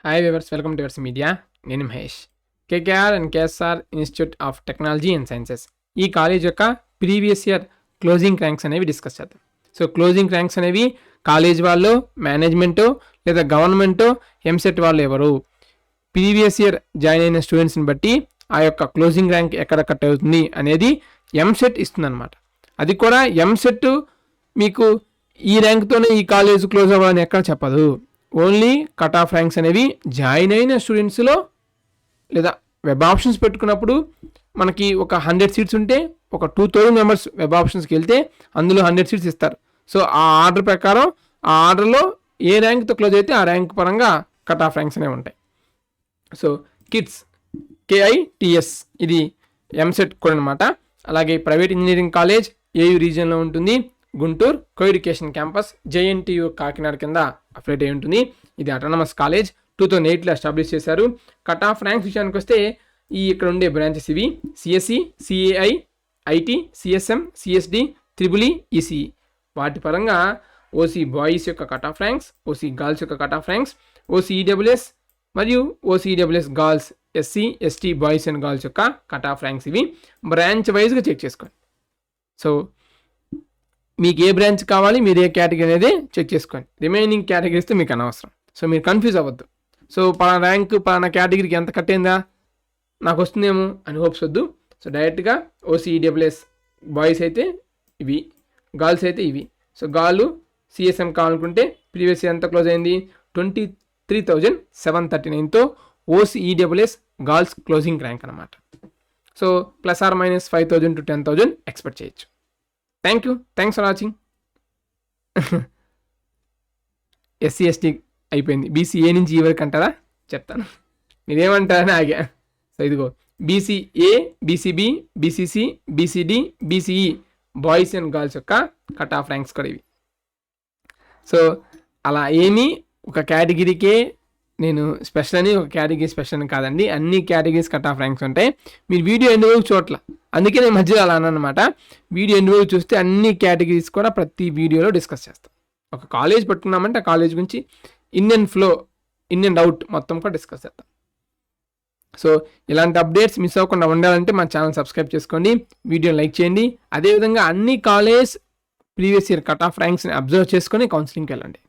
Hi viewers, welcome to YoursMedia. నేను Mahesh. KKR and KSR institute of technology and sciences ఈ college యొక్క previous year closing ranks అనేవి discuss చేద్దాం. So closing ranks అనేవి college వాళ్ళు, మేనేజ్మెంటో లేదా గవర్నమెంటో, ఎంసెట్ వాళ్ళు ఎవరు ప్రీవియస్ ఇయర్ జాయిన్ అయిన స్టూడెంట్స్ని బట్టి ఆ యొక్క క్లోజింగ్ ర్యాంక్ ఎక్కడ కట్ అవుతుంది అనేది ఎంసెట్ ఇస్తుందన్నమాట. అది కూడా ఎంసెట్ మీకు ఈ ర్యాంక్తోనే ఈ కాలేజ్ క్లోజ్ అవ్వాలని ఎక్కడ చెప్పదు. ఓన్లీ కట్ ఆఫ్ ర్యాంక్స్ అనేవి జాయిన్ అయిన స్టూడెంట్స్లో లేదా వెబ్ ఆప్షన్స్ పెట్టుకున్నప్పుడు మనకి ఒక 100 సీట్స్ ఉంటే ఒక 2000 మెంబర్స్ వెబ్ ఆప్షన్స్కి వెళ్తే అందులో 100 సీట్స్ ఇస్తారు. సో ఆ ఆర్డర్ ప్రకారం ఆ ఆర్డర్లో ఏ ర్యాంక్తో క్లోజ్ అయితే ఆ ర్యాంక్ పరంగా కట్ ఆఫ్ ర్యాంక్స్ అనేవి ఉంటాయి. సో కిట్స్ KITS ఇది ఎంసెట్ కూడా అనమాట. అలాగే ప్రైవేట్ ఇంజనీరింగ్ కాలేజ్ ఏయూ రీజియన్లో ఉంటుంది. Guntur coeducation campus JNTU Kakinada కింద అఫిలియేట్ అయి ఉంటుంది. ఇది అటానమస్ కాలేజ్ 2008లో ఎస్టాబ్లిష్ చేశారు. కట్ ఆఫ్ ర్యాంక్స్ విషయానికి వస్తే ఇక్కడ ఉండే బ్రాంచెస్ ఇవి: CSE, CAI, IT, CSM, CSD, EEE, ECE. వాటి పరంగా OC బాయ్స్ యొక్క cut off ranks, OC girls యొక్క కట్ ఆఫ్ ర్యాంక్స్, OCEWS మరియు OCEWS girls, SC, ST boys and girls యొక్క కట్ ఆఫ్ ర్యాంక్స్ ఇవి బ్రాంచ్ వైజ్గా చెక్ చేసుకోండి. సో మీకు ఏ బ్రాంచ్ కావాలి, మీరు ఏ కేటగిరీ అనేది చెక్ చేసుకోండి. రిమైనింగ్ కేటగిరీస్తో మీకు అనవసరం. సో మీరు కన్ఫ్యూజ్ అవ్వద్దు. సో పలానా ర్యాంక్ పలానా కేటగిరీకి ఎంత కట్ అయిందా నాకు వస్తుందేమో అని హోప్స్ వద్దు. సో డైరెక్ట్గా OCEWS బాయ్స్ అయితే ఇవి, గర్ల్స్ అయితే ఇవి. సో గాళ్ళు CSM కావాలనుకుంటే ప్రీవియస్ ఎంత క్లోజ్ అయింది 23,739తో OCEWS గర్ల్స్ క్లోజింగ్ ర్యాంక్ అనమాట. సో ±5,000 to 10,000 ఎక్స్పెక్ట్ చేయొచ్చు. Thanks for watching. SC ST అయిపోయింది. BCA నుంచి ఈ వరకు అంటారా చెప్తాను, మీరేమంటారని ఆగా. సో ఇదిగో BCA, BCB, BCC, BCD, BCE boys and girls యొక్క కట్ ఆఫ్ ర్యాంక్స్ కూడా ఇవి. సో అలా ఏమీ ఒక కేటగిరీకే నేను స్పెషల్ అని, ఒక కేటగిరీ స్పెషల్ అని కాదండి. అన్ని కేటగిరీస్ కట్ ఆఫ్ ర్యాంక్స్ ఉంటాయి. మీరు వీడియో ఎండ్ వరకు చూడట్ల, అందుకే నేను మధ్యలో అలా అన్నమాట. వీడియో ఎండ్ వరకు చూస్తే అన్ని కేటగిరీస్ కూడా ప్రతి వీడియోలో డిస్కస్ చేస్తాం. ఒక కాలేజ్ పట్టుకున్నామంటే ఆ కాలేజ్ గురించి ఇన్ అండ్ అవుట్ మొత్తం కూడా డిస్కస్ చేస్తాం. సో ఇలాంటి అప్డేట్స్ మిస్ అవ్వకుండా ఉండాలంటే మా ఛానల్ సబ్స్క్రైబ్ చేసుకోండి, వీడియోని లైక్ చేయండి. అదేవిధంగా అన్ని college previous year cut off ర్యాంక్స్ని అబ్జర్వ్ చేసుకొని కౌన్సిలింగ్కి వెళ్ళండి.